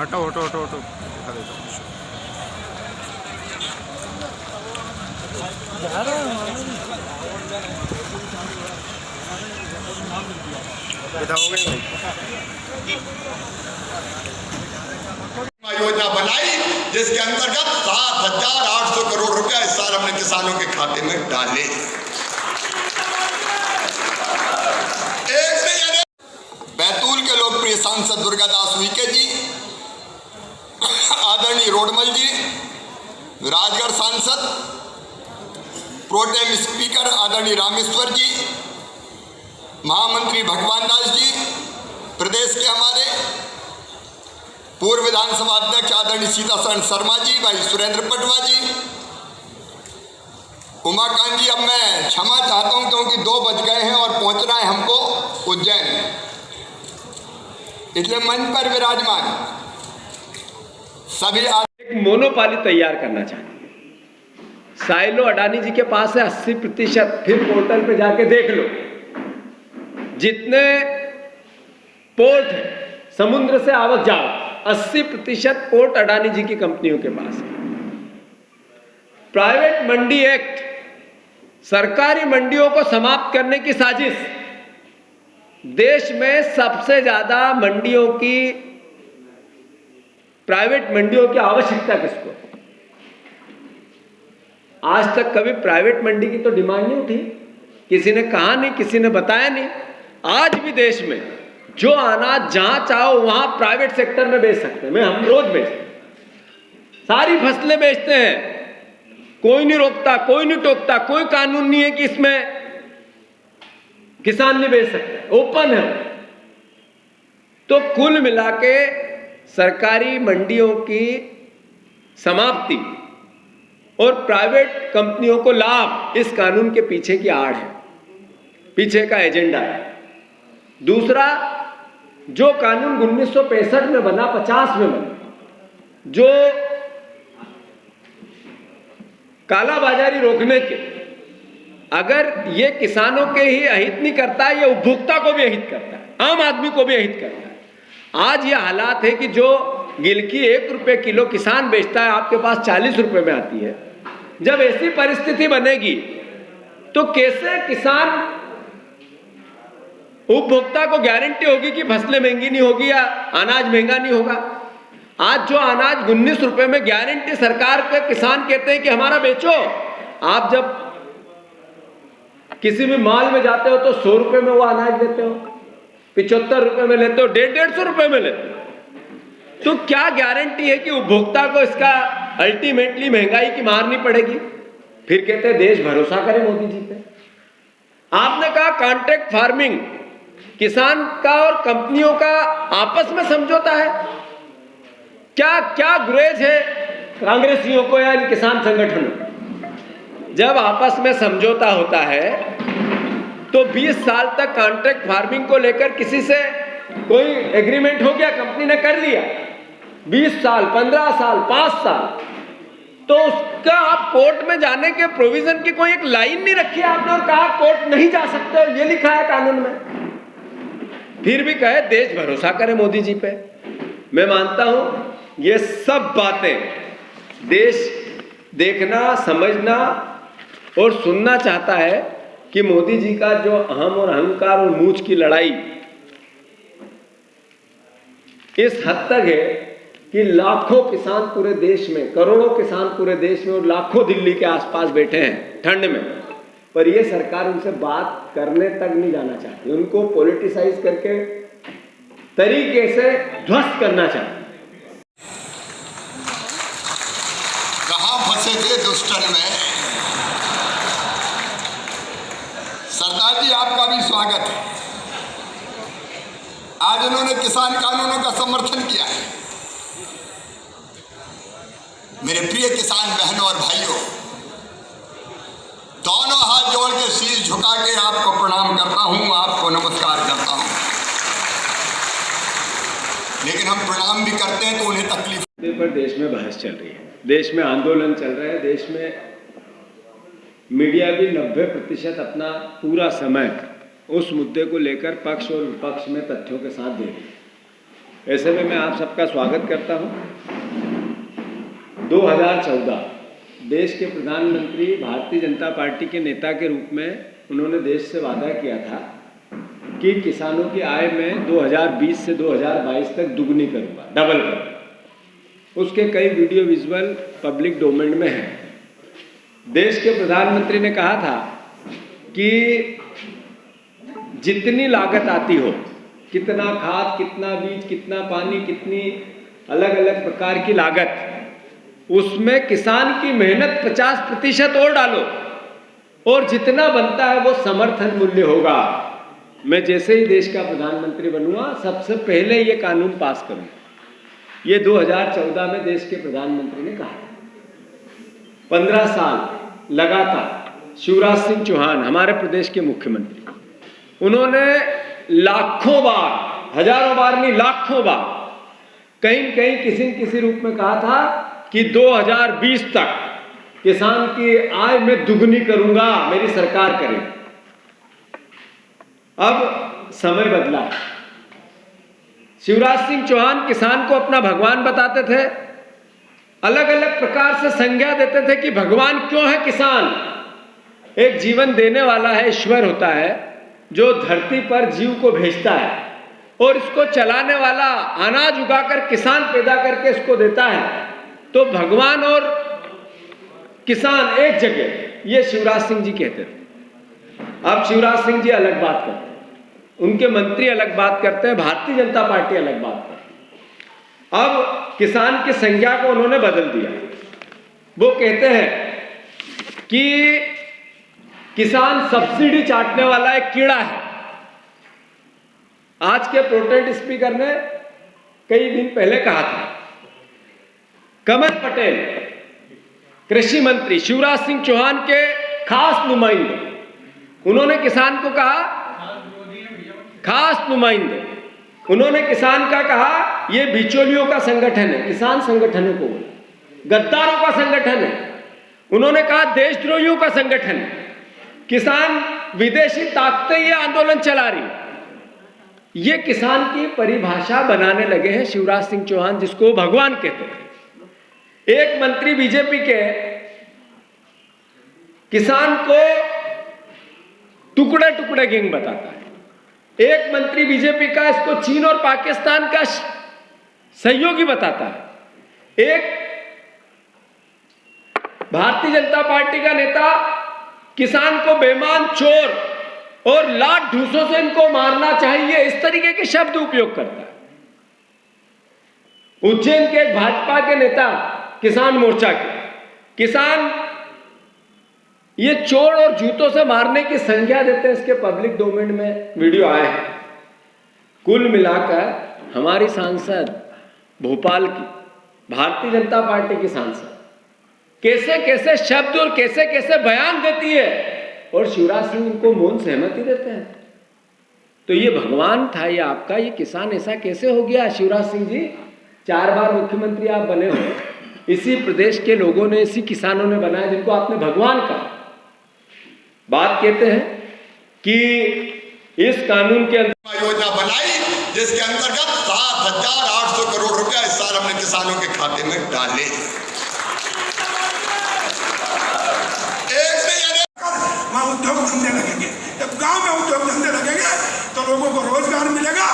हटो हटो हटो हटो दिखा देता हूँ। योजना बनाई जिसके अंतर्गत 7,800 करोड़ रुपया इस साल हमने किसानों के खाते में डाले। बैतूल के लोकप्रिय सांसद दुर्गादास उइके जी, आदरणीय रोडमल जी, राजगढ़ सांसद प्रोटेम स्पीकर आदरणीय रामेश्वर जी, महामंत्री भगवान दास जी, प्रदेश के हमारे पूर्व विधानसभा अध्यक्ष आदरणीय सीतासरण शर्मा जी, भाई सुरेंद्र पटवा जी, उमाकांत जी, अब मैं क्षमा चाहता हूं क्योंकि 2 बज गए हैं और पहुंचना है हमको उज्जैन, इसलिए मंच पर विराजमान सभी एक मोनोपाली तैयार करना चाहते हैं। साइलो अडानी जी के पास है 80%, फिर पोर्टल पे जाके देख लो जितने पोर्ट है समुद्र से आवक जावक 80% पोर्ट अडानी जी की कंपनियों के पास है। प्राइवेट मंडी एक्ट, सरकारी मंडियों को समाप्त करने की साजिश। देश में सबसे ज्यादा मंडियों की, प्राइवेट मंडियों की आवश्यकता किसको है? आज तक कभी प्राइवेट मंडी की तो डिमांड नहीं उठी, किसी ने कहा नहीं, किसी ने बताया नहीं। आज भी देश में जो अनाज जहां चाहो वहां प्राइवेट सेक्टर में बेच सकते हैं। हम रोज बेचते हैं, सारी फसलें बेचते हैं, कोई नहीं रोकता, कोई नहीं टोकता, कोई कानून नहीं है कि इसमें किसान नहीं बेच सकते, ओपन है। तो कुल मिला के सरकारी मंडियों की समाप्ति और प्राइवेट कंपनियों को लाभ, इस कानून के पीछे की आड़ है, पीछे का एजेंडा है। दूसरा, जो कानून 1965 में बना, 50 में बना, जो कालाबाजारी रोकने के, अगर ये किसानों के ही अहित नहीं करता है, ये उपभोक्ता को भी अहित करता है, आम आदमी को भी अहित करता है। आज ये हालात है कि जो गिलकी 1 रुपए किलो किसान बेचता है, आपके पास 40 रुपए में आती है। जब ऐसी परिस्थिति बनेगी तो कैसे किसान, उपभोक्ता को गारंटी होगी कि फसलें महंगी नहीं होगी या अनाज महंगा नहीं होगा? आज जो अनाज 19 रुपए में गारंटी सरकार के किसान कहते हैं कि हमारा बेचो, आप जब किसी भी माल में जाते हो तो 100 रुपए में वो अनाज लेते हो, 75 रुपए में लेते हो, 150 रुपए में लेते हो। तो क्या गारंटी है कि उपभोक्ता को इसका अल्टीमेटली महंगाई की मारनी पड़ेगी? फिर कहते हैं देश भरोसा करे मोदी जी पे। आपने कहा कॉन्ट्रैक्ट फार्मिंग, किसान का और कंपनियों का आपस में समझौता है। क्या क्या गुरेज है कांग्रेसियों को या इन किसान संगठनों को? जब आपस में समझौता होता है तो 20 साल तक कॉन्ट्रैक्ट फार्मिंग को लेकर किसी से कोई एग्रीमेंट हो गया, कंपनी ने कर लिया, 20 साल, 15 साल, 5 साल, तो उसका आप कोर्ट में जाने के प्रोविजन की कोई एक लाइन नहीं रखी आपने और कहा कोर्ट नहीं जा सकते, ये लिखा है कानून में। फिर भी कहे देश भरोसा करे मोदी जी पे। मैं मानता हूं ये सब बातें देश देखना, समझना और सुनना चाहता है कि मोदी जी का जो अहम और अहंकार और मूंछ की लड़ाई इस हद तक है कि लाखों किसान पूरे देश में, करोड़ों किसान पूरे देश में और लाखों दिल्ली के आसपास बैठे हैं ठंड में, पर यह सरकार उनसे बात करने तक नहीं जाना चाहती, उनको पॉलिटिसाइज करके तरीके से ध्वस्त करना चाहती। कहां फंसे थे दुष्टन में। सरदार जी, आपका भी स्वागत है। आज उन्होंने किसान कानूनों का समर्थन किया है। मेरे प्रिय किसान बहनों और भाइयों, दोनों हाथ जोड़ के शीश झुका के आपको प्रणाम करता हूं, आपको नमस्कार करता हूं। लेकिन हम प्रणाम भी करते हैं तो उन्हें तकलीफ। पर देश में बहस चल रही है, देश में आंदोलन चल रहे हैं, देश में मीडिया भी 90% अपना पूरा समय उस मुद्दे को लेकर पक्ष और विपक्ष में तथ्यों के साथ दे रही है। ऐसे में मैं आप सबका स्वागत करता हूं। 2014 देश के प्रधानमंत्री भारतीय जनता पार्टी के नेता के रूप में उन्होंने देश से वादा किया था कि किसानों की आय में 2020 से 2022 तक दुगनी करूंगा, डबल करूंगा। उसके कई वीडियो विजुअल पब्लिक डोमेन में हैं। देश के प्रधानमंत्री ने कहा था कि जितनी लागत आती हो, कितना खाद, कितना बीज, कितना पानी, कितनी अलग अलग प्रकार की लागत, उसमें किसान की मेहनत 50% और डालो और जितना बनता है वो समर्थन मूल्य होगा। मैं जैसे ही देश का प्रधानमंत्री बनूंगा सबसे पहले ये कानून पास करूंगा। ये 2014 में देश के प्रधानमंत्री ने कहा। 15 साल लगातार शिवराज सिंह चौहान हमारे प्रदेश के मुख्यमंत्री, उन्होंने लाखों बार, हजारों बार नहीं, लाखों बार कहीं न कहीं किसी न किसी रूप में कहा था कि 2020 तक किसान की आय में दुगनी करूंगा, मेरी सरकार करेगी। अब समय बदला है। शिवराज सिंह चौहान किसान को अपना भगवान बताते थे, अलग अलग प्रकार से संज्ञा देते थे कि भगवान क्यों है किसान। एक जीवन देने वाला है, ईश्वर होता है जो धरती पर जीव को भेजता है और इसको चलाने वाला अनाज उगाकर किसान पैदा करके इसको देता है। तो भगवान और किसान एक जगह, ये शिवराज सिंह जी कहते थे। अब शिवराज सिंह जी अलग बात करते हैं, उनके मंत्री अलग बात करते हैं, भारतीय जनता पार्टी अलग बात करती है। अब किसान की संज्ञा को उन्होंने बदल दिया। वो कहते हैं कि किसान सब्सिडी चाटने वाला एक कीड़ा है। आज के प्रोटेंट स्पीकर ने कई दिन पहले कहा था, कमल पटेल कृषि मंत्री, शिवराज सिंह चौहान के खास नुमाइंदे, उन्होंने किसान को कहा, खास नुमाइंदे, उन्होंने किसान का कहा ये बिचौलियों का संगठन है, किसान संगठनों को बोला, गद्दारों का संगठन है। उन्होंने कहा देशद्रोहियों का संगठन है। किसान विदेशी ताकतें ये आंदोलन चला रही। ये किसान की परिभाषा बनाने लगे हैं शिवराज सिंह चौहान, जिसको भगवान कहते हैं। एक मंत्री बीजेपी के किसान को टुकड़े टुकड़े गैंग बताता है। एक मंत्री बीजेपी का इसको चीन और पाकिस्तान का सहयोगी बताता है। एक भारतीय जनता पार्टी का नेता किसान को बेईमान, चोर और लात ढूंसों से इनको मारना चाहिए, इस तरीके के शब्द उपयोग करता है। उज्जैन के एक भाजपा के नेता, किसान मोर्चा के किसान, ये चोर और जूतों से मारने की संज्ञा देते हैं। इसके पब्लिक डोमेन में वीडियो आए हैं। कुल मिलाकर हमारी सांसद भोपाल की भारतीय जनता पार्टी की सांसद कैसे कैसे शब्द और कैसे कैसे बयान देती है और शिवराज सिंह इनको मौन सहमति देते हैं। तो ये भगवान था ये आपका, ये किसान ऐसा कैसे हो गया? शिवराज सिंह जी 4 बार मुख्यमंत्री आप बने हो, इसी प्रदेश के लोगों ने, इसी किसानों ने बनाया जिनको आपने भगवान कहा। बात कहते हैं कि इस कानून के अंदर योजना बनाई जिसके अंतर्गत 7,800 करोड़ रुपया इस साल हमने किसानों के खाते में डाले। वहाँ उद्योग धंधे लगेंगे। जब गांव में उद्योग धंधे लगेंगे तो लोगों को रोजगार मिलेगा।